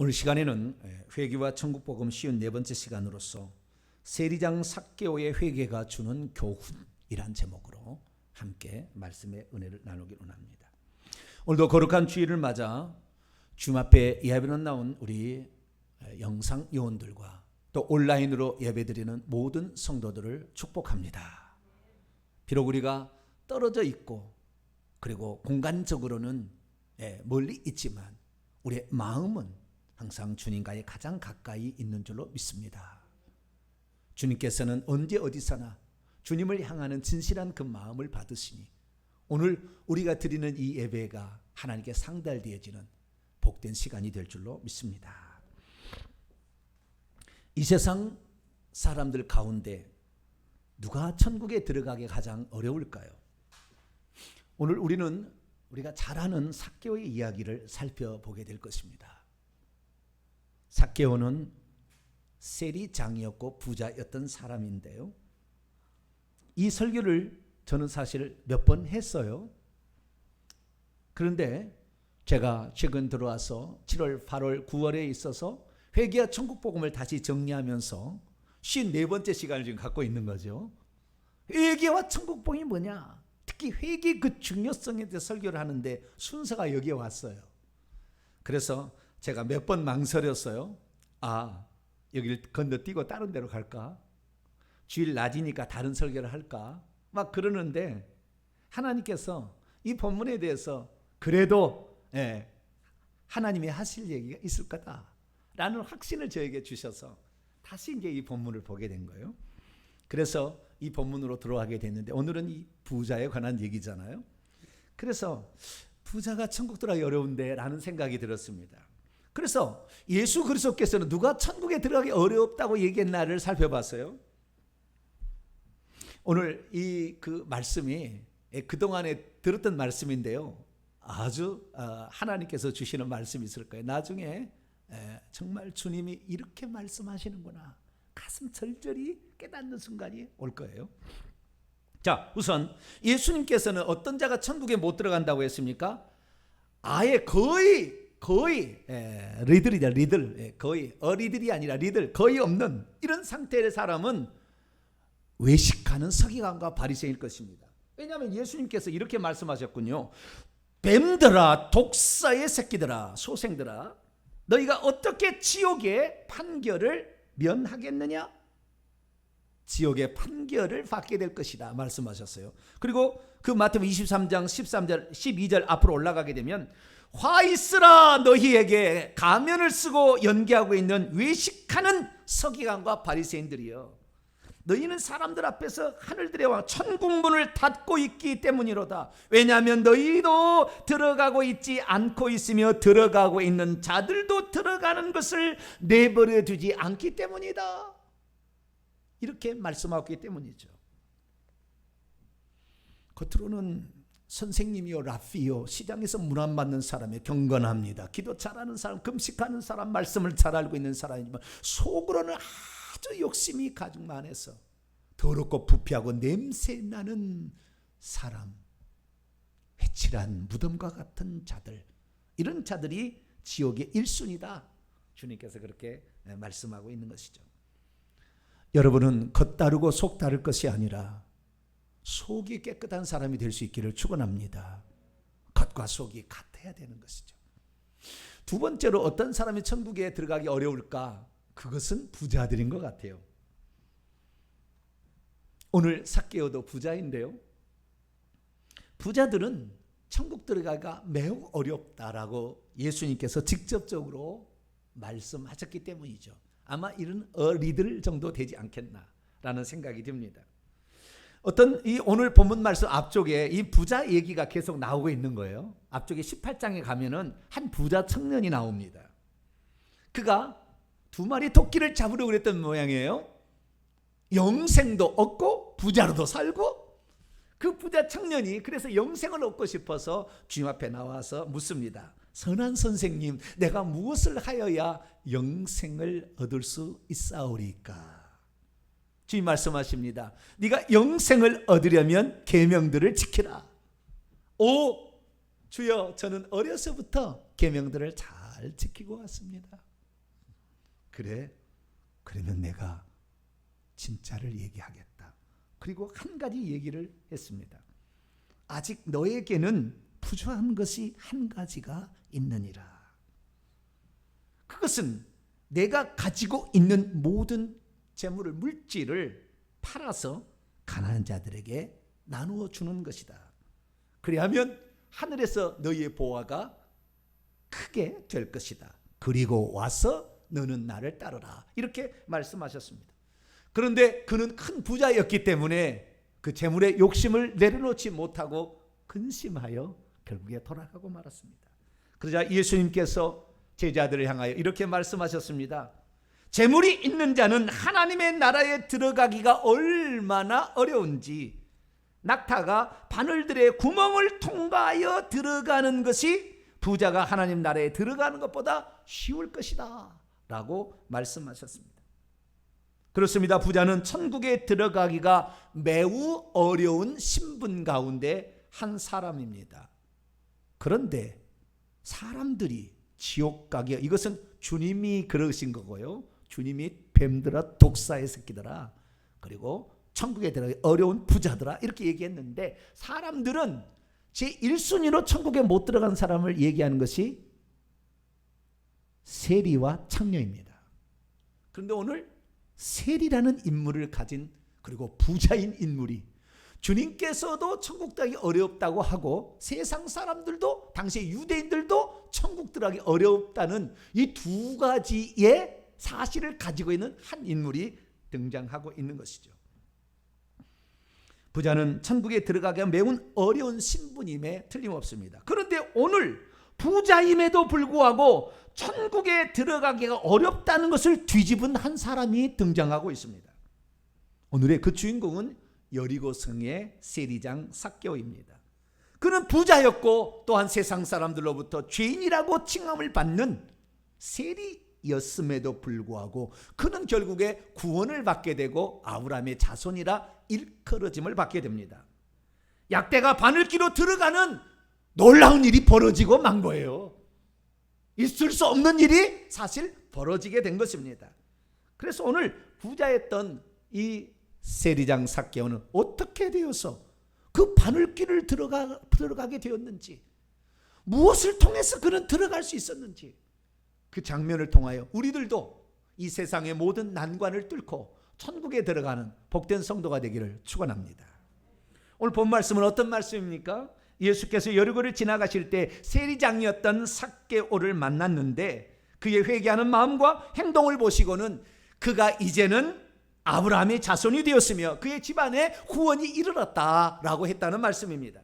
오늘 시간에는 회개와 천국복음 쉬운 네 번째 시간으로서 세리장 삭개오의 회개가 주는 교훈이란 제목으로 함께 말씀의 은혜를 나누기로 합니다. 오늘도 거룩한 주일을 맞아 주님 앞에 예배로 나온 우리 영상 요원들과 또 온라인으로 예배드리는 모든 성도들을 축복합니다. 비록 우리가 떨어져 있고 그리고 공간적으로는 멀리 있지만 우리의 마음은 항상 주님과의 가장 가까이 있는 줄로 믿습니다. 주님께서는 언제 어디서나 주님을 향하는 진실한 그 마음을 받으시니 오늘 우리가 드리는 이 예배가 하나님께 상달되어지는 복된 시간이 될 줄로 믿습니다. 이 세상 사람들 가운데 누가 천국에 들어가기 가장 어려울까요? 오늘 우리가 잘 아는 삭개오의 이야기를 살펴보게 될 것입니다. 삭개오는 세리장이었고 부자였던 사람인데요. 이 설교를 저는 사실 몇 번 했어요. 그런데 제가 최근 들어와서 7월, 8월, 9월에 있어서 회개와 천국복음을 다시 정리하면서 54번째 시간을 지금 갖고 있는 거죠. 회개와 천국복음이 뭐냐? 특히 회개 그 중요성에 대해서 설교를 하는데 순서가 여기에 왔어요. 그래서 제가 몇 번 망설였어요. 여기를 건너뛰고 다른 데로 갈까? 주일 낮이니까 다른 설교를 할까? 막 그러는데 하나님께서 이 본문에 대해서 그래도 하나님이 하실 얘기가 있을 거다라는 확신을 저에게 주셔서 다시 이제 이 본문을 보게 된 거예요. 그래서 이 본문으로 들어가게 됐는데 오늘은 이 부자에 관한 얘기잖아요. 그래서 부자가 천국 들어가기 어려운데 라는 생각이 들었습니다. 그래서 예수 그리스도께서는 누가 천국에 들어가기 어렵다고 얘기했나를 살펴봤어요. 오늘 그 말씀이 그동안에 들었던 말씀인데요. 아주 하나님께서 주시는 말씀이 있을 거예요. 나중에 정말 주님이 이렇게 말씀하시는구나. 가슴 절절히 깨닫는 순간이 올 거예요. 자, 우선 예수님께서는 어떤 자가 천국에 못 들어간다고 했습니까? 아예 거의 리들 거의 어리들이 아니라 리들 거의 없는 이런 상태의 사람은 외식하는 서기관과 바리새인일 것입니다. 왜냐하면 예수님께서 이렇게 말씀하셨군요. 뱀들아, 독사의 새끼들아, 소생들아, 너희가 어떻게 지옥의 판결을 면하겠느냐? 지옥의 판결을 받게 될 것이다 말씀하셨어요. 그리고 그 마태복음 23장 13절 12절 앞으로 올라가게 되면 화 있으라 너희에게 가면을 쓰고 연기하고 있는 외식하는 서기관과 바리새인들이여, 너희는 사람들 앞에서 하늘들의 왕 천국문을 닫고 있기 때문이로다. 왜냐하면 너희도 들어가고 있지 않고 있으며 들어가고 있는 자들도 들어가는 것을 내버려 두지 않기 때문이다. 이렇게 말씀하기 때문이죠. 겉으로는 선생님이요 랍비요 시장에서 문 안 받는 사람이 경건합니다. 기도 잘하는 사람, 금식하는 사람, 말씀을 잘 알고 있는 사람이지만 속으로는 아주 욕심이 가득 많아서 더럽고 부패하고 냄새나는 사람, 회칠한 무덤과 같은 자들, 이런 자들이 지옥의 1순위다. 주님께서 그렇게 말씀하고 있는 것이죠. 여러분은 겉 다르고 속 다를 것이 아니라 속이 깨끗한 사람이 될 수 있기를 축원합니다. 겉과 속이 같아야 되는 것이죠. 두 번째로 어떤 사람이 천국에 들어가기 어려울까? 그것은 부자들인 것 같아요. 오늘 삭개오도 부자인데요. 부자들은 천국 들어가기가 매우 어렵다라고 예수님께서 직접적으로 말씀하셨기 때문이죠. 아마 이런 어리들 정도 되지 않겠나라는 생각이 듭니다. 이 오늘 본문 말씀 앞쪽에 이 부자 얘기가 계속 나오고 있는 거예요. 앞쪽에 18장에 가면은 한 부자 청년이 나옵니다. 그가 2마리 토끼를 잡으려고 그랬던 모양이에요. 영생도 얻고 부자로도 살고, 그 부자 청년이 그래서 영생을 얻고 싶어서 주님 앞에 나와서 묻습니다. 선한 선생님, 내가 무엇을 하여야 영생을 얻을 수 있사오리까? 주님 말씀하십니다. 네가 영생을 얻으려면 계명들을 지키라. 오 주여, 저는 어려서부터 계명들을 잘 지키고 왔습니다. 그래? 그러면 내가 진짜를 얘기하겠다. 그리고 한 가지 얘기를 했습니다. 아직 너에게는 부족한 것이 한 가지가 있느니라. 그것은 내가 가지고 있는 모든 재물을, 물질을 팔아서 가난한 자들에게 나누어 주는 것이다. 그리하면 하늘에서 너희의 보화가 크게 될 것이다. 그리고 와서 너는 나를 따르라. 이렇게 말씀하셨습니다. 그런데 그는 큰 부자였기 때문에 그 재물의 욕심을 내려놓지 못하고 근심하여 결국에 돌아가고 말았습니다. 그러자 예수님께서 제자들을 향하여 이렇게 말씀하셨습니다. 재물이 있는 자는 하나님의 나라에 들어가기가 얼마나 어려운지, 낙타가 바늘들의 구멍을 통과하여 들어가는 것이 부자가 하나님 나라에 들어가는 것보다 쉬울 것이다 라고 말씀하셨습니다. 그렇습니다. 부자는 천국에 들어가기가 매우 어려운 신분 가운데 한 사람입니다. 그런데 사람들이 지옥 가기, 이것은 주님이 그러신 거고요. 주님이 뱀들아 독사의 새끼들아 그리고 천국에 들어가기 어려운 부자들아 이렇게 얘기했는데, 사람들은 제1순위로 천국에 못 들어간 사람을 얘기하는 것이 세리와 창녀입니다. 그런데 오늘 세리라는 인물을 가진, 그리고 부자인 인물이, 주님께서도 천국 들어가기 어렵다고 하고 세상 사람들도, 당시 유대인들도 천국 들어가기 어렵다는 이 두 가지의 사실을 가지고 있는 한 인물이 등장하고 있는 것이죠. 부자는 천국에 들어가기가 매우 어려운 신분임에 틀림없습니다. 그런데 오늘 부자임에도 불구하고 천국에 들어가기가 어렵다는 것을 뒤집은 한 사람이 등장하고 있습니다. 오늘의 그 주인공은 여리고성의 세리장 삭개오입니다. 그는 부자였고 또한 세상 사람들로부터 죄인이라고 칭함을 받는 세리였음에도 불구하고 그는 결국에 구원을 받게 되고 아브라함의 자손이라 일컬어짐을 받게 됩니다. 약대가 바늘기로 들어가는 놀라운 일이 벌어지고 만 거예요. 있을 수 없는 일이 사실 벌어지게 된 것입니다. 그래서 오늘 부자였던 이 세리장 삭개오는 어떻게 되어서 그 바늘길을 들어가게 되었는지, 무엇을 통해서 그는 들어갈 수 있었는지, 그 장면을 통하여 우리들도 이 세상의 모든 난관을 뚫고 천국에 들어가는 복된 성도가 되기를 축원합니다. 오늘 본 말씀은 어떤 말씀입니까? 예수께서 여리고를 지나가실 때 세리장이었던 삭개오를 만났는데 그의 회개하는 마음과 행동을 보시고는 그가 이제는 아브라함의 자손이 되었으며 그의 집안에 구원이 이르렀다라고 했다는 말씀입니다.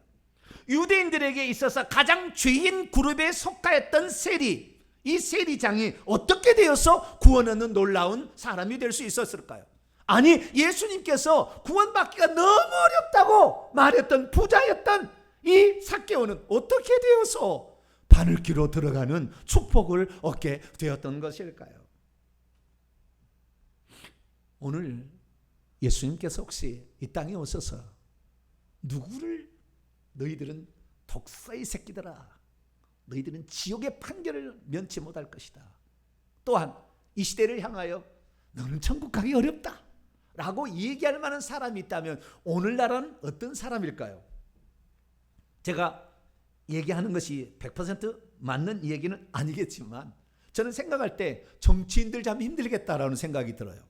유대인들에게 있어서 가장 죄인 그룹에 속하였던 세리, 이 세리장이 어떻게 되어서 구원 얻는 놀라운 사람이 될 수 있었을까요? 아니, 예수님께서 구원받기가 너무 어렵다고 말했던 부자였던 이 삭개오는 어떻게 되어서 바늘기로 들어가는 축복을 얻게 되었던 것일까요? 오늘 예수님께서 혹시 이 땅에 오셔서 누구를, 너희들은 독사의 새끼들아, 너희들은 지옥의 판결을 면치 못할 것이다, 또한 이 시대를 향하여 너는 천국 가기 어렵다 라고 얘기할 만한 사람이 있다면 오늘날은 어떤 사람일까요? 제가 얘기하는 것이 100% 맞는 얘기는 아니겠지만 저는 생각할 때 정치인들 참 힘들겠다라는 생각이 들어요.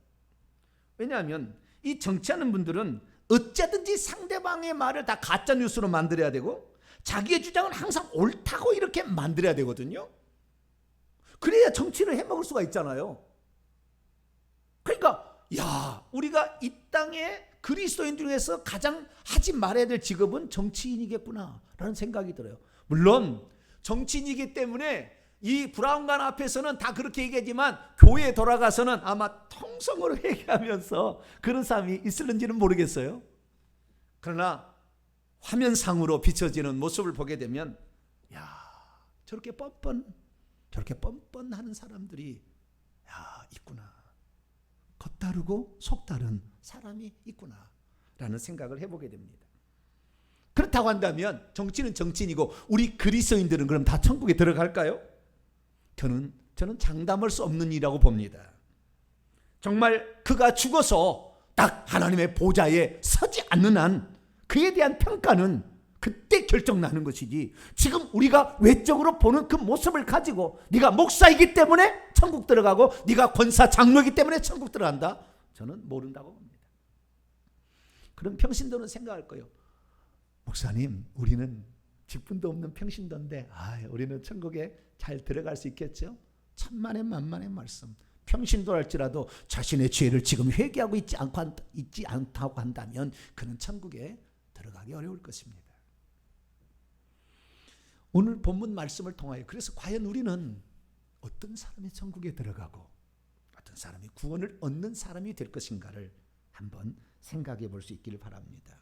왜냐하면 이 정치하는 분들은 어쩌든지 상대방의 말을 다 가짜뉴스로 만들어야 되고 자기의 주장은 항상 옳다고 이렇게 만들어야 되거든요. 그래야 정치를 해먹을 수가 있잖아요. 그러니까 우리가 이 땅에 그리스도인 중에서 가장 하지 말아야 될 직업은 정치인이겠구나 라는 생각이 들어요. 물론 정치인이기 때문에 이 브라운관 앞에서는 다 그렇게 얘기하지만 교회에 돌아가서는 아마 통성으로 얘기하면서 그런 사람이 있을는지는 모르겠어요. 그러나 화면상으로 비춰지는 모습을 보게 되면 저렇게 뻔뻔하는 사람들이 있구나, 겉다르고 속다른 사람이 있구나 라는 생각을 해보게 됩니다. 그렇다고 한다면 정치는 정치인이고 우리 그리스도인들은 그럼 다 천국에 들어갈까요? 저는 장담할 수 없는 일이라고 봅니다. 정말 그가 죽어서 딱 하나님의 보좌에 서지 않는 한 그에 대한 평가는 그때 결정나는 것이지, 지금 우리가 외적으로 보는 그 모습을 가지고 네가 목사이기 때문에 천국 들어가고 네가 권사 장로이기 때문에 천국 들어간다, 저는 모른다고 봅니다. 그럼 평신도는 생각할 거예요. 목사님, 우리는 직분도 없는 평신도인데 우리는 천국에 잘 들어갈 수 있겠죠? 천만의 만만의 말씀. 평신도랄지라도 자신의 죄를 지금 회개하고 있지 않다고 한다면 그는 천국에 들어가기 어려울 것입니다. 오늘 본문 말씀을 통하여 그래서 과연 우리는 어떤 사람이 천국에 들어가고 어떤 사람이 구원을 얻는 사람이 될 것인가를 한번 생각해 볼 수 있기를 바랍니다.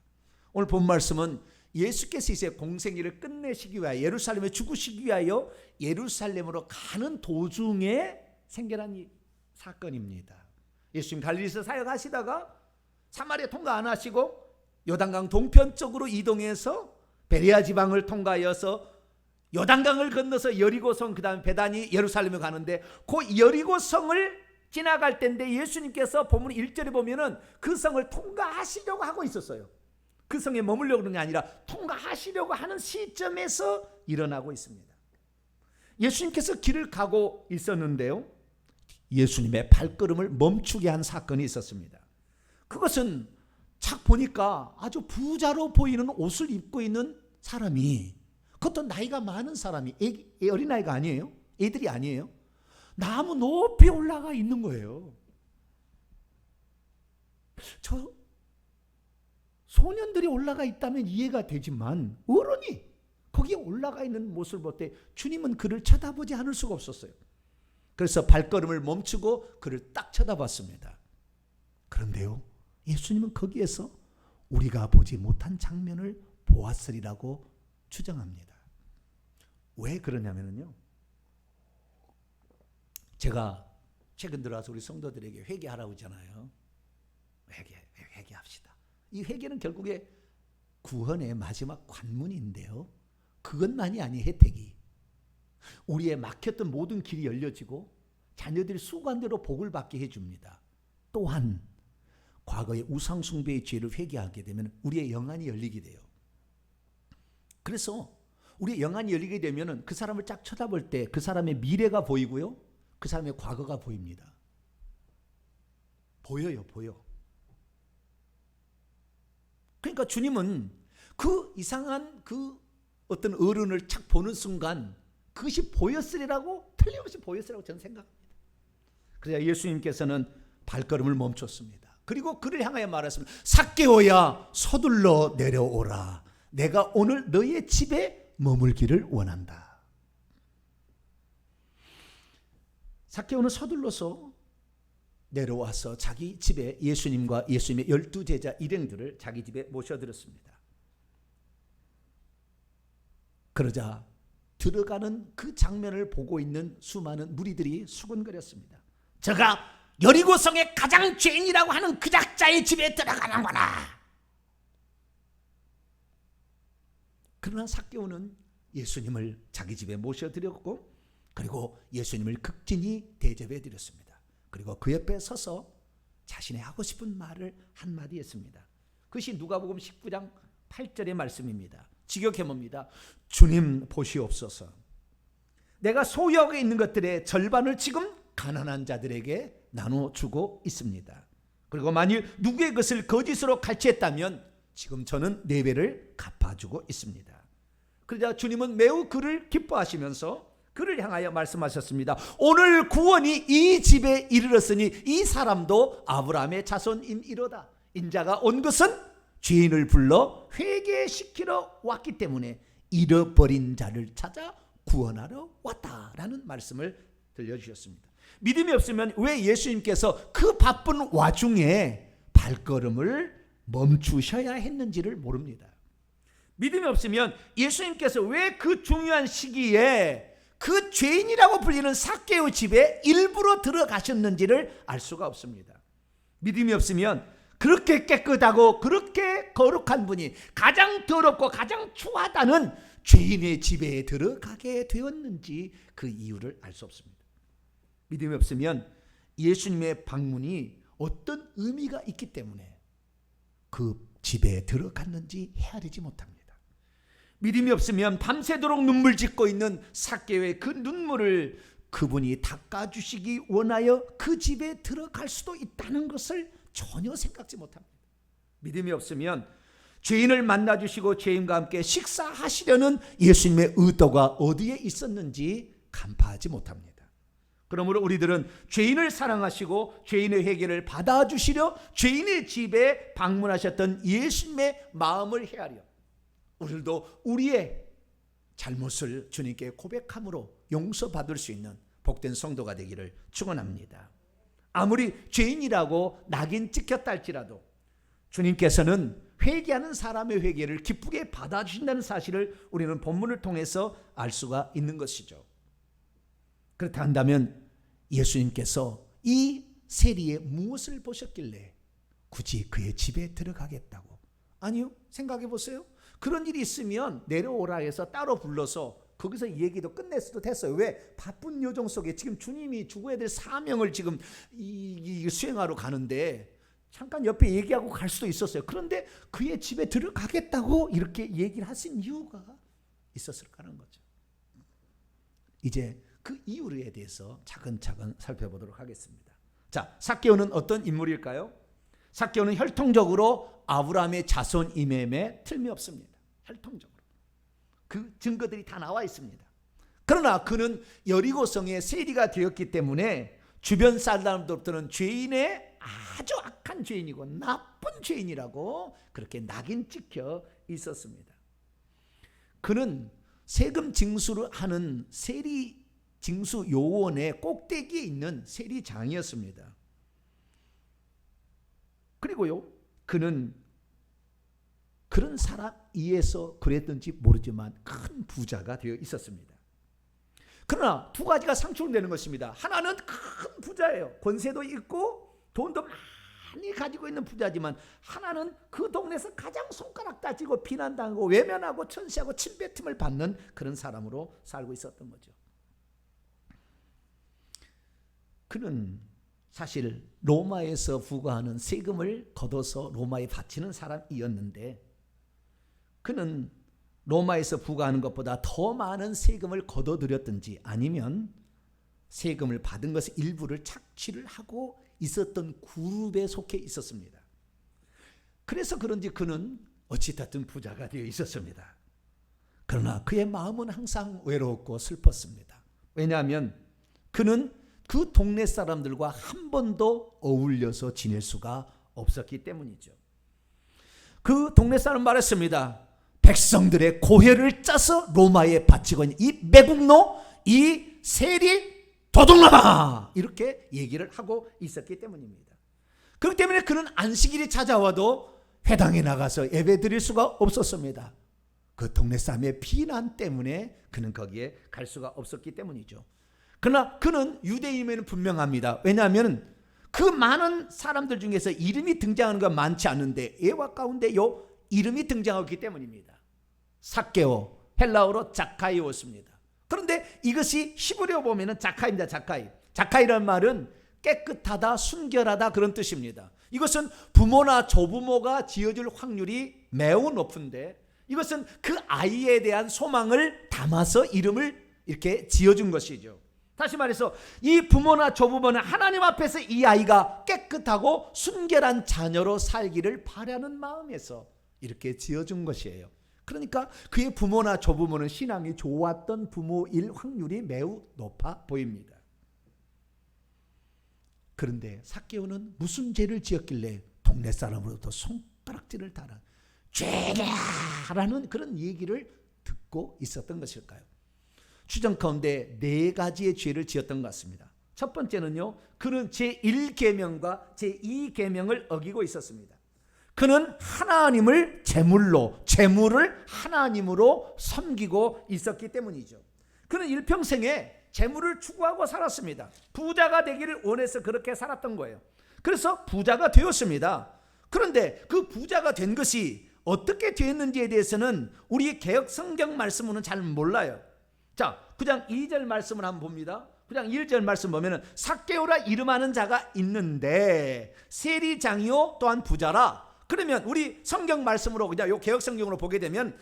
오늘 본 말씀은 예수께서 이제 공생애를 끝내시기 위하여 예루살렘에 죽으시기 위하여 예루살렘으로 가는 도중에 생겨난 이 사건입니다. 예수님 갈릴리에서 사역하시다가 사마리아 통과 안 하시고 요단강 동편 쪽으로 이동해서 베레아 지방을 통과하여서 요단강을 건너서 여리고성, 그 다음에 베다니, 예루살렘에 가는데 그 여리고성을 지나갈 때인데 예수님께서 본문 1절에 보면은 그 성을 통과하시려고 하고 있었어요. 그 성에 머물려고 그런 게 아니라 통과하시려고 하는 시점에서 일어나고 있습니다. 예수님께서 길을 가고 있었는데요, 예수님의 발걸음을 멈추게 한 사건이 있었습니다. 그것은 착 보니까 아주 부자로 보이는 옷을 입고 있는 사람이, 그것도 나이가 많은 사람이, 어린아이가 아니에요. 애들이 아니에요. 나무 높이 올라가 있는 거예요. 저 소년들이 올라가 있다면 이해가 되지만 어른이 거기에 올라가 있는 모습을 볼 때 주님은 그를 쳐다보지 않을 수가 없었어요. 그래서 발걸음을 멈추고 그를 딱 쳐다봤습니다. 그런데요, 예수님은 거기에서 우리가 보지 못한 장면을 보았으리라고 추정합니다. 왜 그러냐면요, 제가 최근 들어와서 우리 성도들에게 회개하라고 하잖아요. 회개합시다. 이 회개는 결국에 구원의 마지막 관문인데요, 그것만이 아닌 혜택이, 우리의 막혔던 모든 길이 열려지고 자녀들이 수관대로 복을 받게 해줍니다. 또한 과거의 우상숭배의 죄를 회개하게 되면 우리의 영안이 열리게 돼요. 그래서 우리의 영안이 열리게 되면 그 사람을 쫙 쳐다볼 때 그 사람의 미래가 보이고요, 그 사람의 과거가 보입니다. 보여요. 그러니까 주님은 그 이상한 그 어떤 어른을 착 보는 순간 그것이 보였으리라고, 틀림없이 보였으리라고 저는 생각합니다. 그래서 예수님께서는 발걸음을 멈췄습니다. 그리고 그를 향하여 말했습니다. 삭개오야, 서둘러 내려오라. 내가 오늘 너의 집에 머물기를 원한다. 삭개오는 서둘러서 내려와서 자기 집에 예수님과 예수님의 12제자 일행들을 자기 집에 모셔들었습니다. 그러자 들어가는 그 장면을 보고 있는 수많은 무리들이 수군거렸습니다. 저가 여리고성의 가장 죄인이라고 하는 그 작자의 집에 들어가는구나. 그러나 삭개오는 예수님을 자기 집에 모셔드렸고, 그리고 예수님을 극진히 대접해 드렸습니다. 그리고 그 옆에 서서 자신의 하고 싶은 말을 한마디 했습니다. 그것이 누가복음 19장 8절의 말씀입니다. 직역해 봅니다. 주님 보시옵소서. 내가 소유하고 있는 것들의 절반을 지금 가난한 자들에게 나눠주고 있습니다. 그리고 만일 누구의 것을 거짓으로 갈취했다면 지금 저는 4배를 갚아주고 있습니다. 그러자 주님은 매우 그를 기뻐하시면서 그를 향하여 말씀하셨습니다. 오늘 구원이 이 집에 이르렀으니 이 사람도 아브라함의 자손임이로다. 인자가 온 것은 죄인을 불러 회개시키러 왔기 때문에 잃어버린 자를 찾아 구원하러 왔다라는 말씀을 들려주셨습니다. 믿음이 없으면 왜 예수님께서 그 바쁜 와중에 발걸음을 멈추셔야 했는지를 모릅니다. 믿음이 없으면 예수님께서 왜 그 중요한 시기에 그 죄인이라고 불리는 삭개오 집에 일부러 들어가셨는지를 알 수가 없습니다. 믿음이 없으면 그렇게 깨끗하고 그렇게 거룩한 분이 가장 더럽고 가장 추하다는 죄인의 집에 들어가게 되었는지 그 이유를 알 수 없습니다. 믿음이 없으면 예수님의 방문이 어떤 의미가 있기 때문에 그 집에 들어갔는지 헤아리지 못합니다. 믿음이 없으면 밤새도록 눈물 짓고 있는 삭개오의 그 눈물을 그분이 닦아주시기 원하여 그 집에 들어갈 수도 있다는 것을 전혀 생각지 못합니다. 믿음이 없으면 죄인을 만나주시고 죄인과 함께 식사하시려는 예수님의 의도가 어디에 있었는지 간파하지 못합니다. 그러므로 우리들은 죄인을 사랑하시고 죄인의 회개를 받아주시려 죄인의 집에 방문하셨던 예수님의 마음을 헤아려 우리도 우리의 잘못을 주님께 고백함으로 용서받을 수 있는 복된 성도가 되기를 축원합니다. 아무리 죄인이라고 낙인 찍혔다 할지라도 주님께서는 회개하는 사람의 회개를 기쁘게 받아주신다는 사실을 우리는 본문을 통해서 알 수가 있는 것이죠. 그렇다 한다면 예수님께서 이 세리에 무엇을 보셨길래 굳이 그의 집에 들어가겠다고? 아니요, 생각해 보세요. 그런 일이 있으면 내려오라 해서 따로 불러서 거기서 얘기도 끝낼 수도 됐어요. 왜? 바쁜 요정 속에 지금 주님이 죽어야 될 사명을 지금 수행하러 가는데 잠깐 옆에 얘기하고 갈 수도 있었어요. 그런데 그의 집에 들어가겠다고 이렇게 얘기를 하신 이유가 있었을까라는 거죠. 이제 그 이유에 대해서 차근차근 살펴보도록 하겠습니다. 자, 삭개오는 어떤 인물일까요? 삭개오는 혈통적으로 아브라함의 자손임에 틀림이 없습니다. 혈통적으로 그 증거들이 다 나와 있습니다. 그러나 그는 여리고성의 세리가 되었기 때문에 주변 사람들로부터는 죄인의 아주 악한 죄인이고 나쁜 죄인이라고 그렇게 낙인 찍혀 있었습니다. 그는 세금 징수를 하는 세리 징수 요원의 꼭대기에 있는 세리장이었습니다. 그리고요, 그는 그런 사람이어서 그랬던지 모르지만 큰 부자가 되어 있었습니다. 그러나 두 가지가 상충되는 것입니다. 하나는 큰 부자예요. 권세도 있고 돈도 많이 가지고 있는 부자지만 하나는 그 동네에서 가장 손가락 다지고 비난당하고 외면하고 천시하고 침뱉음을 받는 그런 사람으로 살고 있었던 거죠. 그는 사실 로마에서 부과하는 세금을 걷어서 로마에 바치는 사람이었는데 그는 로마에서 부과하는 것보다 더 많은 세금을 걷어들였든지 아니면 세금을 받은 것의 일부를 착취를 하고 있었던 그룹에 속해 있었습니다. 그래서 그런지 그는 어찌됐든 부자가 되어 있었습니다. 그러나 그의 마음은 항상 외로웠고 슬펐습니다. 왜냐하면 그는 그 동네 사람들과 한 번도 어울려서 지낼 수가 없었기 때문이죠. 그 동네 사람 말했습니다. 백성들의 고혈을 짜서 로마에 바치고 있는 이 매국노, 이 세리 도둑놈아! 이렇게 얘기를 하고 있었기 때문입니다. 그렇기 때문에 그는 안식일이 찾아와도 회당에 나가서 예배 드릴 수가 없었습니다. 그 동네 사람의 비난 때문에 그는 거기에 갈 수가 없었기 때문이죠. 그러나 그는 유대인임에는 분명합니다. 왜냐하면 그 많은 사람들 중에서 이름이 등장하는 건 많지 않은데 예화 가운데 요 이름이 등장하기 때문입니다. 삭개오, 헬라어로 자카이오였습니다. 그런데 이것이 히브리어 보면은 자카이입니다. 자카이. 자카이라는 말은 깨끗하다, 순결하다 그런 뜻입니다. 이것은 부모나 조부모가 지어줄 확률이 매우 높은데 이것은 그 아이에 대한 소망을 담아서 이름을 이렇게 지어준 것이죠. 다시 말해서 이 부모나 조부모는 하나님 앞에서 이 아이가 깨끗하고 순결한 자녀로 살기를 바라는 마음에서 이렇게 지어준 것이에요. 그러니까 그의 부모나 조부모는 신앙이 좋았던 부모일 확률이 매우 높아 보입니다. 그런데 삭개오는 무슨 죄를 지었길래 동네 사람으로부터 손가락질을 달아 죄라는 그런 얘기를 듣고 있었던 것일까요? 추정 가운데 네 가지의 죄를 지었던 것 같습니다. 첫 번째는요, 그는 제1계명과 제2계명을 어기고 있었습니다. 그는 하나님을 재물을 하나님으로 섬기고 있었기 때문이죠. 그는 일평생에 재물을 추구하고 살았습니다. 부자가 되기를 원해서 그렇게 살았던 거예요. 그래서 부자가 되었습니다. 그런데 그 부자가 된 것이 어떻게 되었는지에 대해서는 우리 개역 성경 말씀으로는 잘 몰라요. 자, 9장 2절 말씀을 한번 봅니다. 그냥 1절 말씀 보면은 삭개오라 이름하는 자가 있는데 세리장이요 또한 부자라. 그러면 우리 성경 말씀으로 그냥 요 개혁 성경으로 보게 되면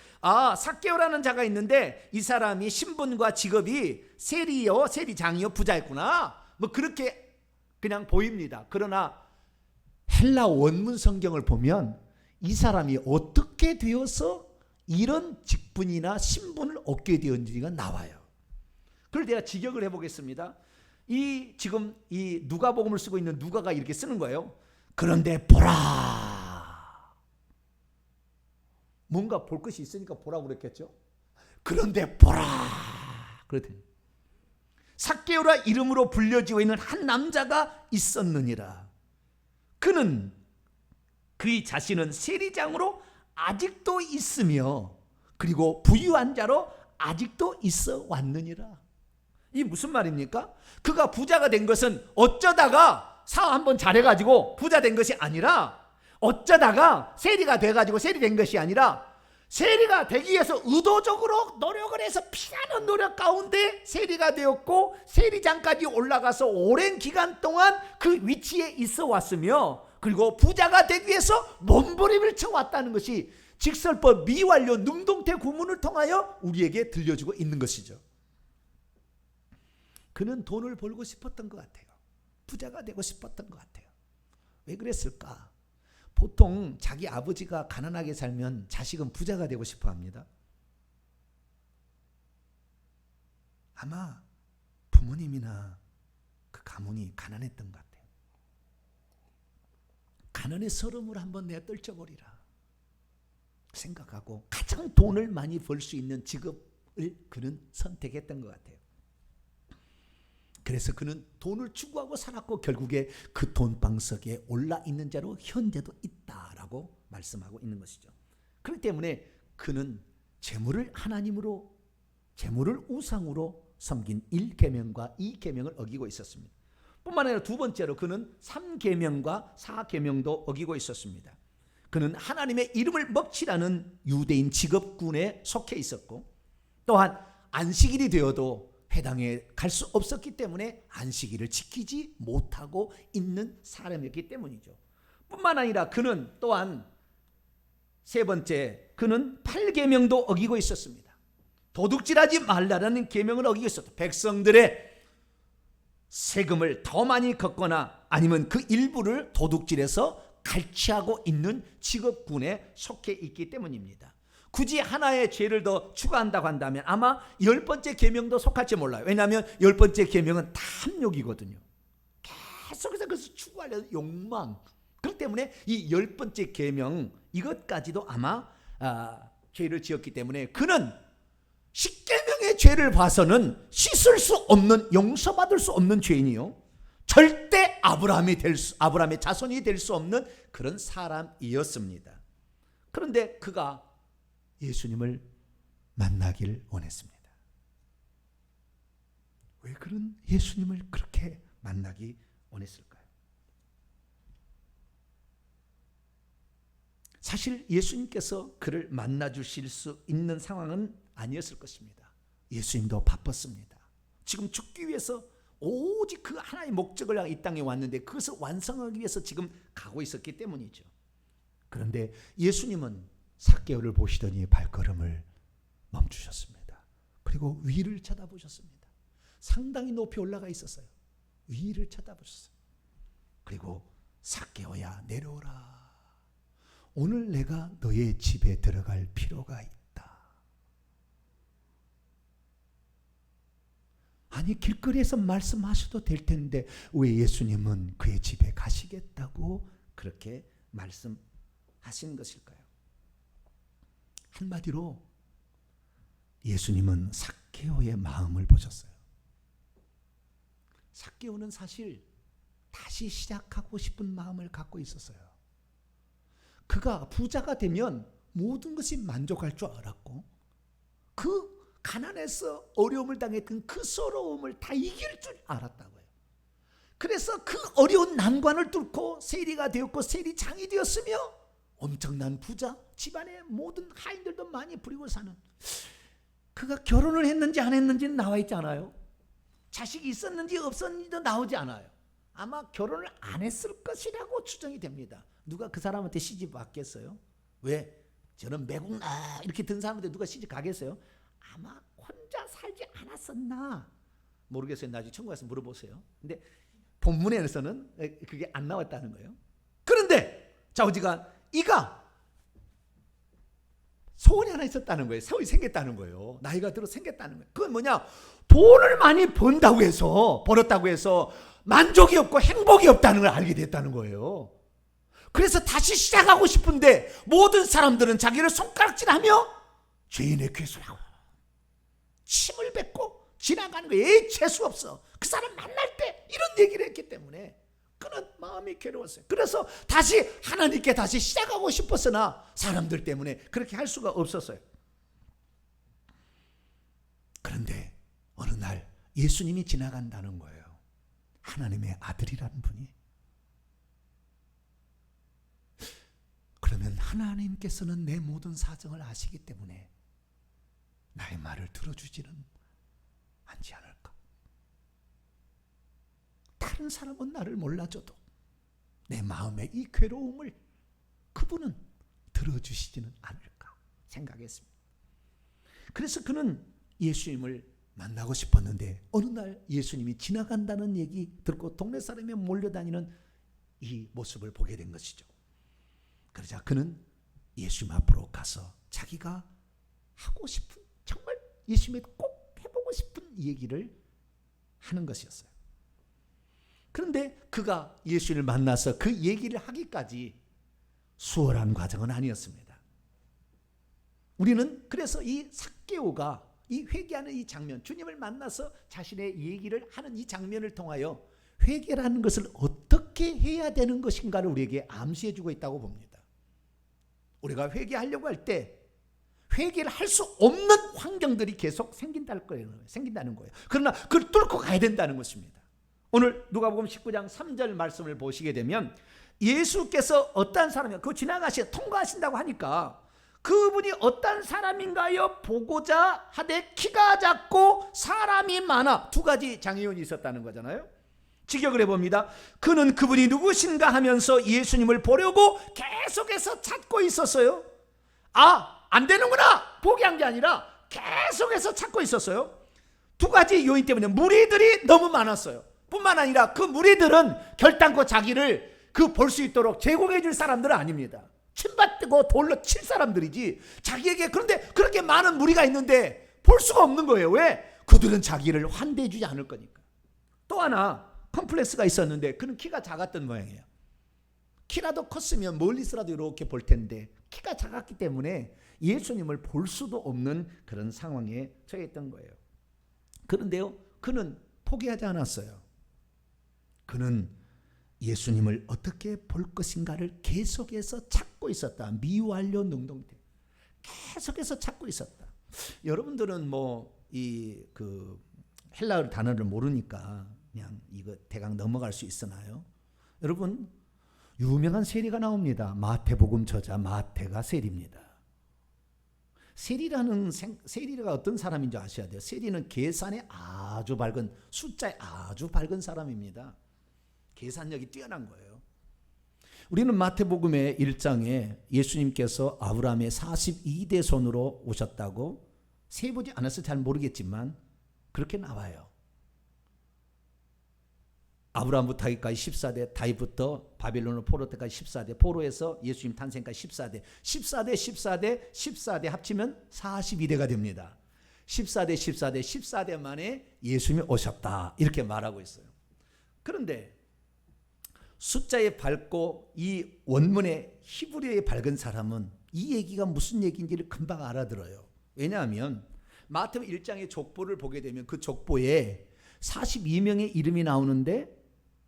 삭개오라는 자가 있는데 이 사람이 신분과 직업이 세리요 세리장이요 부자였구나. 뭐 그렇게 그냥 보입니다. 그러나 헬라 원문 성경을 보면 이 사람이 어떻게 되어서 이런 직분이나 신분을 얻게 되었는지가 나와요. 그걸 제가 직역을 해보겠습니다. 지금 이 누가복음을 쓰고 있는 누가가 이렇게 쓰는 거예요. 그런데 보라. 뭔가 볼 것이 있으니까 보라고 그랬겠죠. 그런데 보라. 그랬더니 삭개오라 이름으로 불려지고 있는 한 남자가 있었느니라. 그는 그의 자신은 세리장으로 아직도 있으며 그리고 부유한 자로 아직도 있어 왔느니라. 이 무슨 말입니까? 그가 부자가 된 것은 어쩌다가 사업 한번 잘해가지고 부자 된 것이 아니라, 어쩌다가 세리가 돼가지고 세리 된 것이 아니라, 세리가 되기 위해서 의도적으로 노력을 해서 피나는 노력 가운데 세리가 되었고 세리장까지 올라가서 오랜 기간 동안 그 위치에 있어 왔으며, 그리고 부자가 되기 위해서 몸부림을 쳐왔다는 것이 직설법 미완료 능동태 구문을 통하여 우리에게 들려주고 있는 것이죠. 그는 돈을 벌고 싶었던 것 같아요. 부자가 되고 싶었던 것 같아요. 왜 그랬을까? 보통 자기 아버지가 가난하게 살면 자식은 부자가 되고 싶어 합니다. 아마 부모님이나 그 가문이 가난했던 것 같아요. 가난의 서름을 한번 내가 떨쳐버리라 생각하고 가장 돈을 많이 벌 수 있는 직업을 그는 선택했던 것 같아요. 그래서 그는 돈을 추구하고 살았고 결국에 그 돈방석에 올라있는 자로 현재도 있다라고 말씀하고 있는 것이죠. 그렇기 때문에 그는 재물을 하나님으로, 재물을 우상으로 섬긴 1계명과 2계명을 어기고 있었습니다. 뿐만 아니라 두 번째로 그는 3계명과 4계명도 어기고 있었습니다. 그는 하나님의 이름을 먹칠하는 유대인 직업군에 속해 있었고, 또한 안식일이 되어도 회당에 갈 수 없었기 때문에 안식일을 지키지 못하고 있는 사람이었기 때문이죠. 뿐만 아니라 그는 또한 세 번째, 그는 8계명도 어기고 있었습니다. 도둑질하지 말라라는 계명을 어기고 있었다. 백성들의 세금을 더 많이 걷거나 아니면 그 일부를 도둑질해서 갈취하고 있는 직업군에 속해 있기 때문입니다. 굳이 하나의 죄를 더 추가한다고 한다면 아마 10번째 계명도 속할지 몰라요. 왜냐하면 10번째 계명은 탐욕이거든요. 계속해서 그것을 추구하려는 욕망. 그렇기 때문에 이 10번째 계명 이것까지도 아마 죄를 지었기 때문에 그는 10계명의 죄를 봐서는 씻을 수 없는, 용서받을 수 없는 죄인이요, 절대 아브라함의 자손이 될 수 없는 그런 사람이었습니다. 그런데 그가 예수님을 만나길 원했습니다. 왜 그런 예수님을 그렇게 만나기 원했을까요? 사실 예수님께서 그를 만나 주실 수 있는 상황은 아니었을 것입니다. 예수님도 바빴습니다. 지금 죽기 위해서 오직 그 하나의 목적을 향해 이 땅에 왔는데 그것을 완성하기 위해서 지금 가고 있었기 때문이죠. 그런데 예수님은 삭개오를 보시더니 발걸음을 멈추셨습니다. 그리고 위를 쳐다보셨습니다. 상당히 높이 올라가 있었어요. 위를 쳐다보셨어요. 그리고 삭개오야 내려오라. 오늘 내가 너의 집에 들어갈 필요가 있다. 아니 길거리에서 말씀하셔도 될 텐데 왜 예수님은 그의 집에 가시겠다고 그렇게 말씀하신 것일까요? 한마디로 예수님은 삭개오의 마음을 보셨어요. 삭개오는 사실 다시 시작하고 싶은 마음을 갖고 있었어요. 그가 부자가 되면 모든 것이 만족할 줄 알았고 그 가난해서 어려움을 당했던 그 서러움을 다 이길 줄 알았다고요. 그래서 그 어려운 난관을 뚫고 세리가 되었고 세리장이 되었으며 엄청난 부자, 집안의 모든 하인들도 많이 부리고 사는, 그가 결혼을 했는지 안 했는지는 나와 있지 않아요. 자식이 있었는지 없었는지도 나오지 않아요. 아마 결혼을 안 했을 것이라고 추정이 됩니다. 누가 그 사람한테 시집 왔겠어요? 왜? 저는 매국나 이렇게 든 사람한테 누가 시집 가겠어요? 아마 혼자 살지 않았었나 모르겠어요. 나중에 천국 가서 물어보세요. 근데 본문에서는 그게 안 나왔다는 거예요. 그런데 좌우지간 이가 소원이 하나 있었다는 거예요. 소원이 생겼다는 거예요. 나이가 들어 생겼다는 거예요. 그건 뭐냐? 돈을 많이 벌었다고 해서 만족이 없고 행복이 없다는 걸 알게 됐다는 거예요. 그래서 다시 시작하고 싶은데 모든 사람들은 자기를 손가락질하며 죄인의 괴수라고 침을 뱉고 지나가는 거예요. 에이 재수 없어. 그 사람 만날 때 이런 얘기를 했기 때문에 그는 마음이 괴로웠어요. 그래서 다시 하나님께 다시 시작하고 싶었으나 사람들 때문에 그렇게 할 수가 없었어요. 그런데 어느 날 예수님이 지나간다는 거예요. 하나님의 아들이라는 분이. 그러면 하나님께서는 내 모든 사정을 아시기 때문에 나의 말을 들어주지는 않지 않을까? 다른 사람은 나를 몰라줘도 내 마음의 이 괴로움을 그분은 들어주시지는 않을까 생각했습니다. 그래서 그는 예수님을 만나고 싶었는데 어느 날 예수님이 지나간다는 얘기 듣고 동네 사람이 몰려다니는 이 모습을 보게 된 것이죠. 그러자 그는 예수님 앞으로 가서 자기가 하고 싶은 정말 예수님에 꼭 해보고 싶은 얘기를 하는 것이었어요. 그런데 그가 예수를 만나서 그 얘기를 하기까지 수월한 과정은 아니었습니다. 우리는 그래서 이 삭개오가 이 회개하는 이 장면, 주님을 만나서 자신의 얘기를 하는 이 장면을 통하여 회개라는 것을 어떻게 해야 되는 것인가를 우리에게 암시해 주고 있다고 봅니다. 우리가 회개하려고 할 때 회개를 할 수 없는 환경들이 계속 생긴다는 거예요. 그러나 그걸 뚫고 가야 된다는 것입니다. 오늘 누가복음 19장 3절 말씀을 보시게 되면 예수께서 어떤 사람이요? 그거 통과하신다고 하니까 그분이 어떤 사람인가요? 보고자 하되 키가 작고 사람이 많아. 두 가지 장애인이 있었다는 거잖아요. 직역을 해봅니다. 그는 그분이 누구신가 하면서 예수님을 보려고 계속해서 찾고 있었어요. 안 되는구나 포기한 게 아니라 계속해서 찾고 있었어요. 두 가지 요인 때문에 무리들이 너무 많았어요. 뿐만 아니라 그 무리들은 결단코 자기를 볼 수 있도록 제공해 줄 사람들은 아닙니다. 침받고 돌로 칠 사람들이지 자기에게. 그런데 그렇게 많은 무리가 있는데 볼 수가 없는 거예요. 왜? 그들은 자기를 환대해 주지 않을 거니까. 또 하나 컴플렉스가 있었는데 그는 키가 작았던 모양이에요. 키라도 컸으면 멀리서라도 이렇게 볼 텐데 키가 작았기 때문에 예수님을 볼 수도 없는 그런 상황에 처했던 거예요. 그런데요, 그는 포기하지 않았어요. 그는 예수님을 어떻게 볼 것인가를 계속해서 찾고 있었다. 미완료 능동태. 계속해서 찾고 있었다. 여러분들은 헬라어 단어를 모르니까 그냥 이거 대강 넘어갈 수 있으나요? 여러분, 유명한 세리가 나옵니다. 마태복음 저자 마태가 세리입니다. 세리가 어떤 사람인 줄 아셔야 돼요. 세리는 계산에 아주 밝은, 숫자에 아주 밝은 사람입니다. 계산력이 뛰어난 거예요. 우리는 마태복음의 1장에 예수님께서 아브라함의 42대 손으로 오셨다고 세보지 않아서 잘 모르겠지만 그렇게 나와요. 아브라함부터 다윗까지 14대, 다윗부터 바빌론으로 포로 때까지 14대, 포로에서 예수님 탄생까지 14대 합치면 42대가 됩니다. 14대 만에 예수님이 오셨다 이렇게 말하고 있어요. 그런데 숫자에 밝고 이 원문의 히브리어에 밝은 사람은 이 얘기가 무슨 얘기인지를 금방 알아들어요. 왜냐하면 마태복음 1장의 족보를 보게 되면 그 족보에 42명의 이름이 나오는데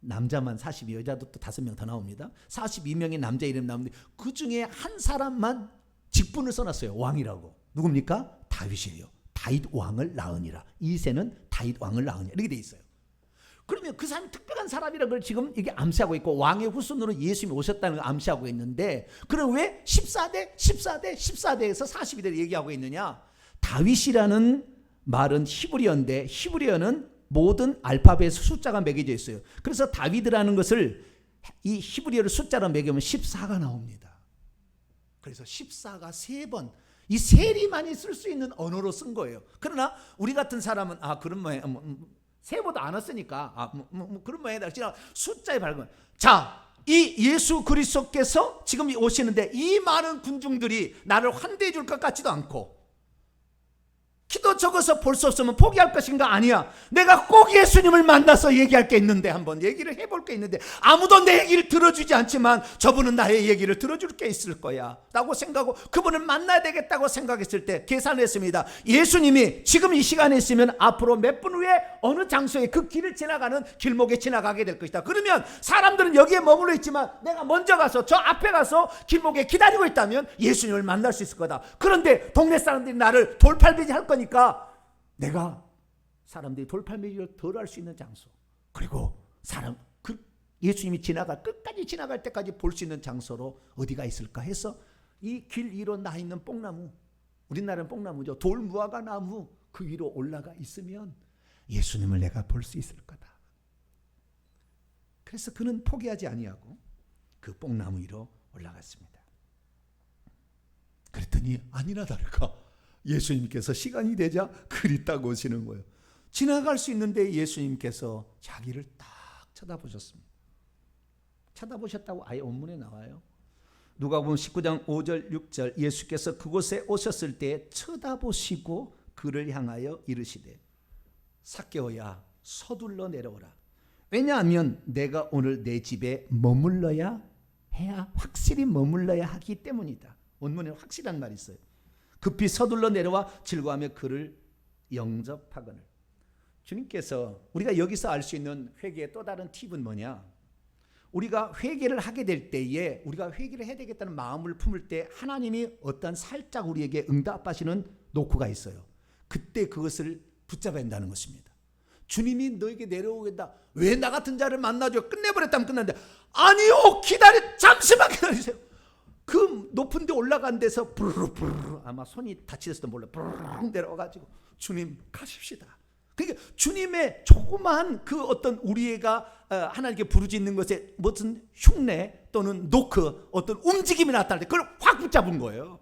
남자만 42, 여자도 또 5명 더 나옵니다. 42명의 남자 이름 나오는데 그 중에 한 사람만 직분을 써놨어요. 왕이라고. 누굽니까? 다윗이에요. 다윗 왕을 낳으니라. 이세는 다윗 왕을 낳으니라. 이렇게 돼 있어요. 그러면 그 사람이 특별한 사람이라는 걸 지금 이게 암시하고 있고 왕의 후손으로 예수님이 오셨다는 걸 암시하고 있는데 그럼 왜 14대에서 42대를 얘기하고 있느냐? 다윗이라는 말은 히브리어인데 히브리어는 모든 알파벳 숫자가 매겨져 있어요. 그래서 다비드라는 것을 이 히브리어를 숫자로 매기면 14가 나옵니다. 그래서 14가 3번, 이 세리만이 쓸 수 있는 언어로 쓴 거예요. 그러나 우리 같은 사람은 그런 모양, 세보도 안 왔으니까 그런 모양이다. 숫자에 밝은. 자, 이 예수 그리스도께서 지금 오시는데 이 많은 군중들이 나를 환대해 줄 것 같지도 않고, 키도 적어서 볼 수 없으면 포기할 것인가? 아니야. 내가 꼭 예수님을 만나서 얘기할 게 있는데, 한번 얘기를 해볼 게 있는데, 아무도 내 얘기를 들어주지 않지만 저분은 나의 얘기를 들어줄 게 있을 거야 라고 생각하고 그분을 만나야 되겠다고 생각했을 때 계산했습니다. 예수님이 지금 이 시간에 있으면 앞으로 몇 분 후에 어느 장소에 그 길을 지나가는 길목에 지나가게 될 것이다. 그러면 사람들은 여기에 머물러 있지만 내가 먼저 가서 저 앞에 가서 길목에 기다리고 있다면 예수님을 만날 수 있을 거다. 그런데 동네 사람들이 나를 돌팔매질 할 거니까 내가 사람들이 돌팔매질을 덜 할 수 있는 장소, 그리고 예수님이 끝까지 지나갈 때까지 볼 수 있는 장소로 어디가 있을까 해서 이 길 위로 나 있는 뽕나무, 우리나라는 뽕나무죠. 돌무화과 나무 그 위로 올라가 있으면 예수님을 내가 볼 수 있을 거다. 그래서 그는 포기하지 아니하고 그 뽕나무 위로 올라갔습니다. 그랬더니 아니나 다를까 예수님께서 시간이 되자 그리 딱 오시는 거예요. 지나갈 수 있는데 예수님께서 자기를 딱 쳐다보셨습니다. 쳐다보셨다고 아예 원문에 나와요. 누가복음 19장 5절 6절, 예수께서 그곳에 오셨을 때 쳐다보시고 그를 향하여 이르시되 삭개오야 서둘러 내려오라. 왜냐하면 내가 오늘 내 집에 머물러야 해야, 확실히 머물러야 하기 때문이다. 원문에 확실한 말이 있어요. 급히 서둘러 내려와 즐거워하며 그를 영접하거늘. 주님께서 우리가 여기서 알 수 있는 회개의 또 다른 팁은 뭐냐? 우리가 회개를 하게 될 때에, 우리가 회개를 해야 되겠다는 마음을 품을 때 하나님이 어떤 살짝 우리에게 응답하시는 노크가 있어요. 그때 그것을 붙잡아야 한다는 것입니다. 주님이 너에게 내려오겠다. 왜 나 같은 자를 만나줘? 끝내버렸다면 끝났는데, 아니요, 잠시만 기다리세요. 그 높은 데 올라간 데서 부르르 아마 손이 다치셨을지도 몰라, 부르르 내려와가지고 주님 가십시다. 그러니까 주님의 조그만 그 어떤 우리가 하나님께 부르짖는 것에 무슨 흉내 또는 노크, 어떤 움직임이 나타날 때 그걸 확 붙잡은 거예요.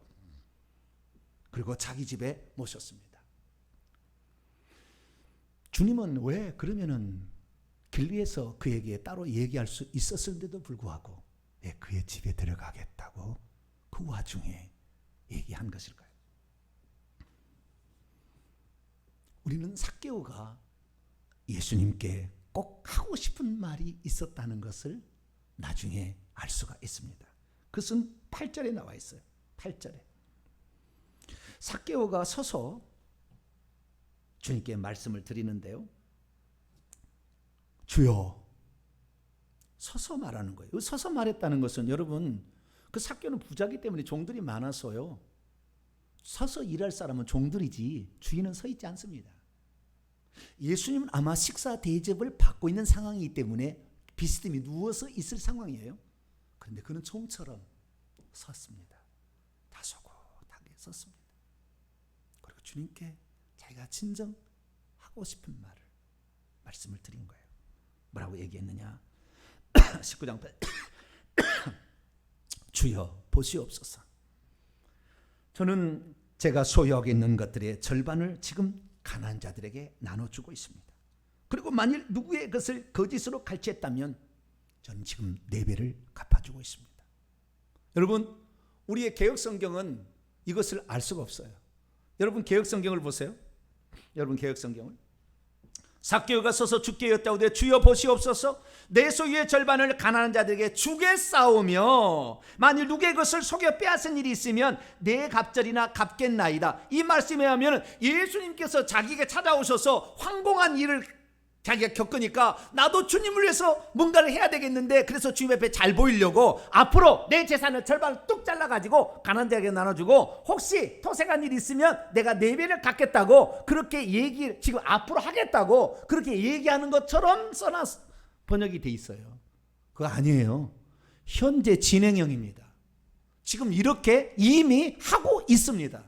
그리고 자기 집에 모셨습니다. 주님은 왜 그러면은 길 위에서 그에게 따로 얘기할 수 있었는데도 불구하고 왜 그의 집에 들어가겠다고 그 와중에 얘기한 것일까요? 우리는 삭개오가 예수님께 꼭 하고 싶은 말이 있었다는 것을 나중에 알 수가 있습니다. 그것은 8절에 나와 있어요. 8절에 삭개오가 서서 주님께 말씀을 드리는데요, 주여, 서서 말하는 거예요. 서서 말했다는 것은, 여러분, 그 삭개오는 부자기 때문에 종들이 많아서요, 서서 일할 사람은 종들이지 주인은 서 있지 않습니다. 예수님은 아마 식사 대접을 받고 있는 상황이기 때문에 비스듬히 누워서 있을 상황이에요. 그런데 그는 종처럼 섰습니다. 다소곳하게 섰습니다. 그리고 주님께 자기가 진정 하고 싶은 말씀을 드린 거예요. 뭐라고 얘기했느냐? 19장 8 주여 보시옵소서. 저는 제가 소유하고 있는 것들의 절반을 지금 가난한 자들에게 나눠주고 있습니다. 그리고 만일 누구의 것을 거짓으로 갈취했다면 저는 지금 4배를 갚아주고 있습니다. 여러분, 우리의 개혁성경은 이것을 알 수가 없어요. 여러분 개혁성경을 보세요. 여러분 개혁성경을. 삭개오가 서서 주께 여짜오되 주여 보시옵소서, 내 소유의 절반을 가난한 자들에게 주겠사오며 만일 누구의 것을 속여 빼앗은 일이 있으면 내 갑절이나 갚겠나이다. 이 말씀에 하면 예수님께서 자기에게 찾아오셔서 황공한 일을 자기가 겪으니까 나도 주님을 위해서 뭔가를 해야 되겠는데, 그래서 주님 앞에 잘 보이려고 앞으로 내 재산을 절반을 뚝 잘라가지고 가난한 자에게 나눠주고, 혹시 토색한 일이 있으면 내가 4배를 갚겠다고 그렇게 지금 앞으로 하겠다고 그렇게 얘기하는 것처럼 번역이 돼 있어요. 그거 아니에요. 현재 진행형입니다. 지금 이렇게 이미 하고 있습니다.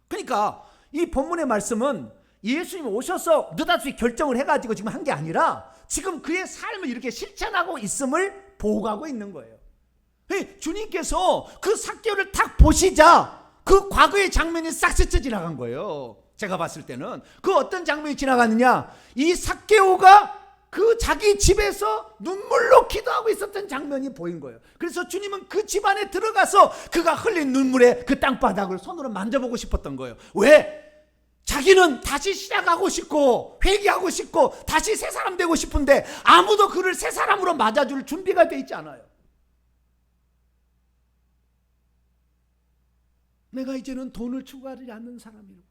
그러니까 이 본문의 말씀은 예수님이 오셔서 느닷없이 결정을 해가지고 지금 한 게 아니라 지금 그의 삶을 이렇게 실천하고 있음을 보고하고 있는 거예요. 주님께서 그 삭개오를 딱 보시자 그 과거의 장면이 싹 스쳐 지나간 거예요. 제가 봤을 때는 그 어떤 장면이 지나가느냐, 이 삭개오가 그 자기 집에서 눈물로 기도하고 있었던 장면이 보인 거예요. 그래서 주님은 그 집 안에 들어가서 그가 흘린 눈물에 그 땅바닥을 손으로 만져보고 싶었던 거예요. 왜? 자기는 다시 시작하고 싶고 회개하고 싶고 다시 새 사람 되고 싶은데 아무도 그를 새 사람으로 맞아줄 준비가 돼 있지 않아요. 내가 이제는 돈을 추구하지 않는 사람이고,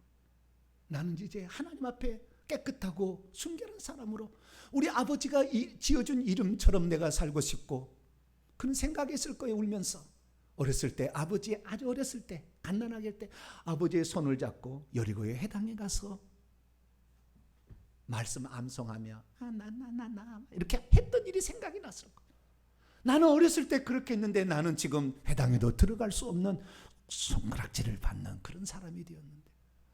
나는 이제 하나님 앞에 깨끗하고 순결한 사람으로 우리 아버지가 지어준 이름처럼 내가 살고 싶고, 그런 생각했을 거예요. 울면서 어렸을 때, 아버지 아주 어렸을 때, 갓난아기 때 아버지의 손을 잡고 여리고에 해당에 가서 말씀 암송하며 나 이렇게 했던 일이 생각이 났을 거예요. 나는 어렸을 때 그렇게 했는데 나는 지금 해당에도 들어갈 수 없는 손가락질을 받는 그런 사람이 되었는데,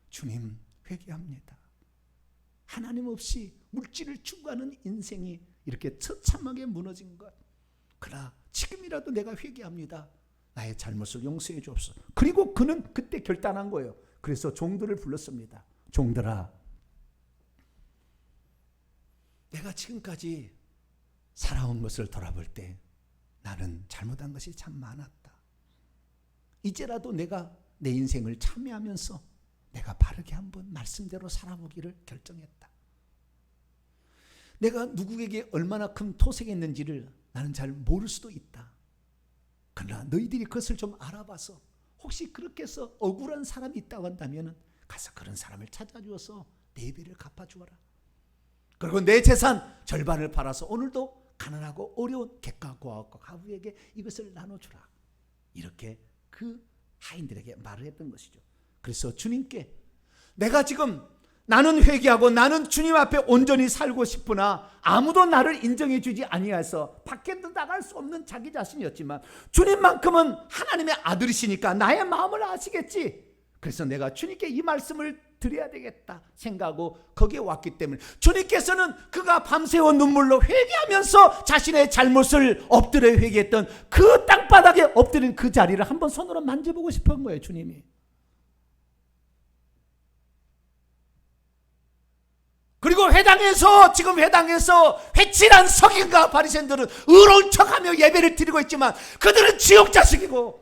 주님 회개합니다. 하나님 없이 물질을 추구하는 인생이 이렇게 처참하게 무너진 것, 그러나 지금이라도 내가 회개합니다. 나의 잘못을 용서해 주옵소서. 그리고 그는 그때 결단한 거예요. 그래서 종들을 불렀습니다. 종들아, 내가 지금까지 살아온 것을 돌아볼 때 나는 잘못한 것이 참 많았다. 이제라도 내가 내 인생을 참여하면서 내가 바르게 한번 말씀대로 살아보기를 결정했다. 내가 누구에게 얼마나 큰 토색했는지를 나는 잘 모를 수도 있다. 그러나 너희들이 그것을 좀 알아봐서 혹시 그렇게 해서 억울한 사람이 있다고 한다면 가서 그런 사람을 찾아주어서 내 배를 갚아주어라. 그리고 내 재산 절반을 팔아서 오늘도 가난하고 어려운 객과 고아와 가부에게 이것을 나눠주라. 이렇게 그 하인들에게 말을 했던 것이죠. 그래서 주님께 내가 지금 나는 회개하고 나는 주님 앞에 온전히 살고 싶으나 아무도 나를 인정해 주지 아니해서 밖에 나갈 수 없는 자기 자신이었지만 주님만큼은 하나님의 아들이시니까 나의 마음을 아시겠지. 그래서 내가 주님께 이 말씀을 드려야 되겠다 생각하고 거기에 왔기 때문에 주님께서는 그가 밤새워 눈물로 회개하면서 자신의 잘못을 엎드려 회개했던 그 땅바닥에 엎드린 그 자리를 한번 손으로 만져보고 싶은 거예요. 주님이. 그리고 지금 회당에서 회칠한 서기관과 바리새인들은 의로운 척하며 예배를 드리고 있지만 그들은 지옥 자식이고,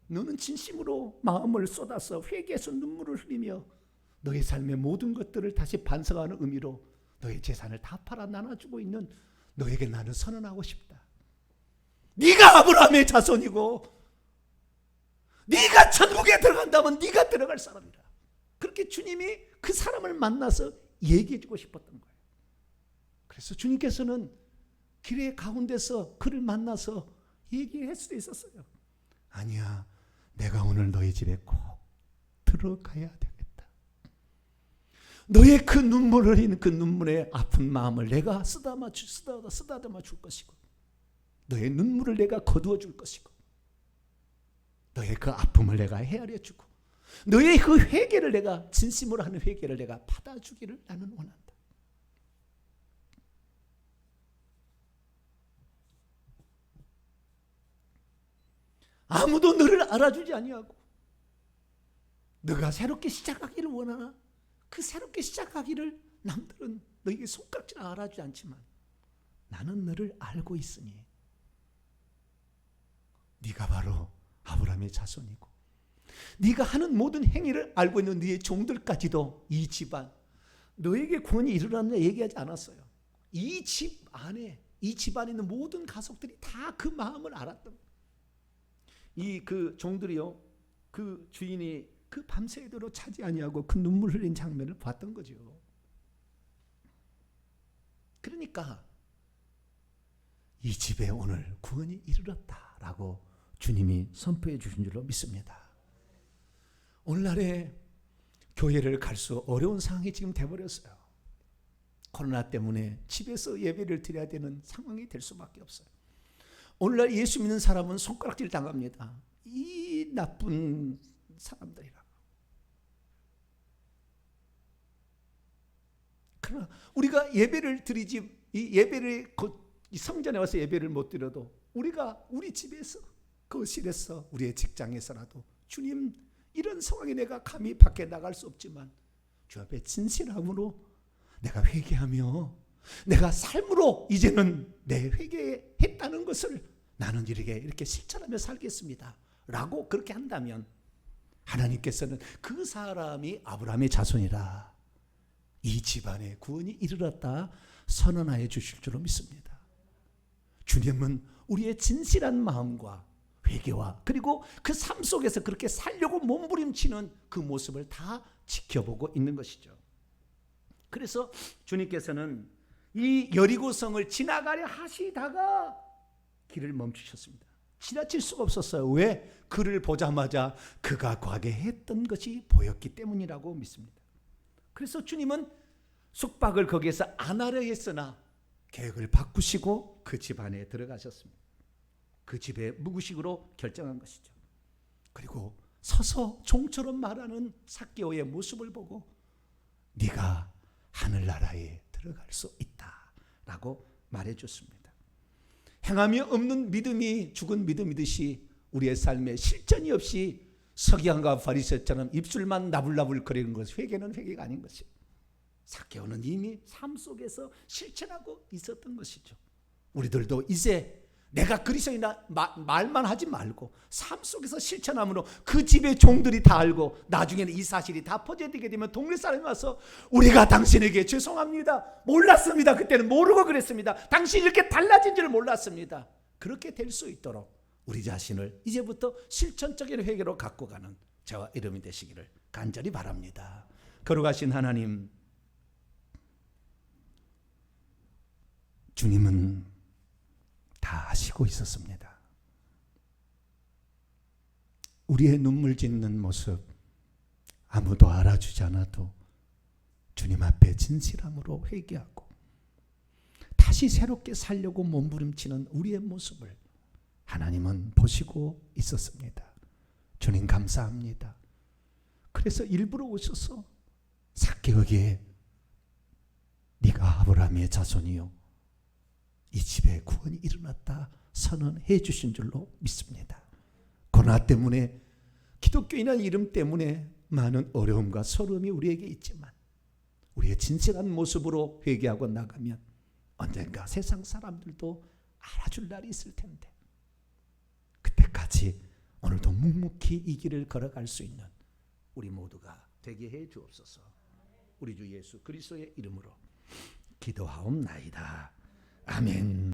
너는 진심으로 마음을 쏟아서 회개해서 눈물을 흘리며 너의 삶의 모든 것들을 다시 반성하는 의미로 너의 재산을 다 팔아 나눠주고 있는 너에게 나는 선언하고 싶다. 네가 아브라함의 자손이고 네가 천국에 들어간다면 네가 들어갈 사람이라. 그렇게 주님이 그 사람을 만나서 얘기해 주고 싶었던 거예요. 그래서 주님께서는 길의 가운데서 그를 만나서 얘기할 수도 있었어요. 아니야, 내가 오늘 너희 집에 꼭 들어가야 되겠다. 너의 그 눈물 흘리는 그 눈물의 아픈 마음을 내가 쓰다듬어 줄 것이고, 너의 눈물을 내가 거두어 줄 것이고, 너의 그 아픔을 내가 헤아려 주고, 너의 그 회개를 내가 진심으로 하는 회개를 내가 받아주기를 나는 원한다. 아무도 너를 알아주지 아니하고 너가 새롭게 시작하기를 원하나 그 새롭게 시작하기를 남들은 너에게 손깍지를 알아주지 않지만 나는 너를 알고 있으니 네가 바로 아브라함의 자손이고 네가 하는 모든 행위를 알고 있는 네의 종들까지도 이 집안 너에게 구원이 이르렀느냐 얘기하지 않았어요. 이 집 안에 이 집안에 있는 모든 가족들이 다 그 마음을 알았던 이 그 종들이요, 그 주인이 그 밤새도록 차지 아니하고 그 눈물 흘린 장면을 봤던 거죠. 그러니까 이 집에 오늘 구원이 이르렀다라고 주님이 선포해 주신 줄로 믿습니다. 오늘날에 교회를 갈 수 어려운 상황이 지금 돼버렸어요. 코로나 때문에 집에서 예배를 드려야 되는 상황이 될 수밖에 없어요. 오늘날 예수 믿는 사람은 손가락질 당합니다. 이 나쁜 사람들이라고. 그러나 우리가 예배를 드리지, 이 예배를 이 성전에 와서 예배를 못 드려도 우리가 우리 집에서, 거실에서, 우리의 직장에서라도 주님, 이런 상황에 내가 감히 밖에 나갈 수 없지만 주 앞에 진실함으로 내가 회개하며 내가 삶으로 이제는 내 회개했다는 것을 나는 이렇게 실천하며 살겠습니다 라고 그렇게 한다면 하나님께서는 그 사람이 아브라함의 자손이라, 이 집안에 구원이 이르렀다 선언하여 주실 줄로 믿습니다. 주님은 우리의 진실한 마음과 회개와 그리고 그 삶 속에서 그렇게 살려고 몸부림치는 그 모습을 다 지켜보고 있는 것이죠. 그래서 주님께서는 이 여리고성을 지나가려 하시다가 길을 멈추셨습니다. 지나칠 수가 없었어요. 왜? 그를 보자마자 그가 과거했던 것이 보였기 때문이라고 믿습니다. 그래서 주님은 숙박을 거기에서 안 하려 했으나 계획을 바꾸시고 그 집 안에 들어가셨습니다. 그 집에 묵으식으로 결정한 것이죠. 그리고 서서 종처럼 말하는 삭개오의 모습을 보고 네가 하늘나라에 들어갈 수 있다라고 말해줬습니다. 행함이 없는 믿음이 죽은 믿음이듯이 우리의 삶에 실천이 없이 서기관과 바리새처럼 입술만 나불나불 거리는 것, 회개는 회개가 아닌 것이에요. 삭개오는 이미 삶 속에서 실천하고 있었던 것이죠. 우리들도 이제 내가 그리스도이나 말만 하지 말고 삶 속에서 실천함으로 그 집의 종들이 다 알고 나중에는 이 사실이 다 퍼져지게 되면 동네 사람이 와서 우리가 당신에게 죄송합니다, 몰랐습니다, 그때는 모르고 그랬습니다, 당신이 이렇게 달라진 줄 몰랐습니다, 그렇게 될 수 있도록 우리 자신을 이제부터 실천적인 회개로 갖고 가는 저와 여러분이 되시기를 간절히 바랍니다. 거룩하신 하나님, 주님은 다 아시고 있었습니다. 우리의 눈물 짓는 모습 아무도 알아주지 않아도 주님 앞에 진실함으로 회개하고 다시 새롭게 살려고 몸부림치는 우리의 모습을 하나님은 보시고 있었습니다. 주님 감사합니다. 그래서 일부러 오셔서 삭개오에게 네가 아브라함의 자손이요 이 집에 구원이 일어났다 선언해 주신 줄로 믿습니다. 고난 때문에, 기독교인이라는 이름 때문에 많은 어려움과 서러움이 우리에게 있지만 우리의 진실한 모습으로 회개하고 나가면 언젠가 세상 사람들도 알아줄 날이 있을 텐데 그때까지 오늘도 묵묵히 이 길을 걸어갈 수 있는 우리 모두가 되게 해 주옵소서. 우리 주 예수 그리스도의 이름으로 기도하옵나이다. 아멘.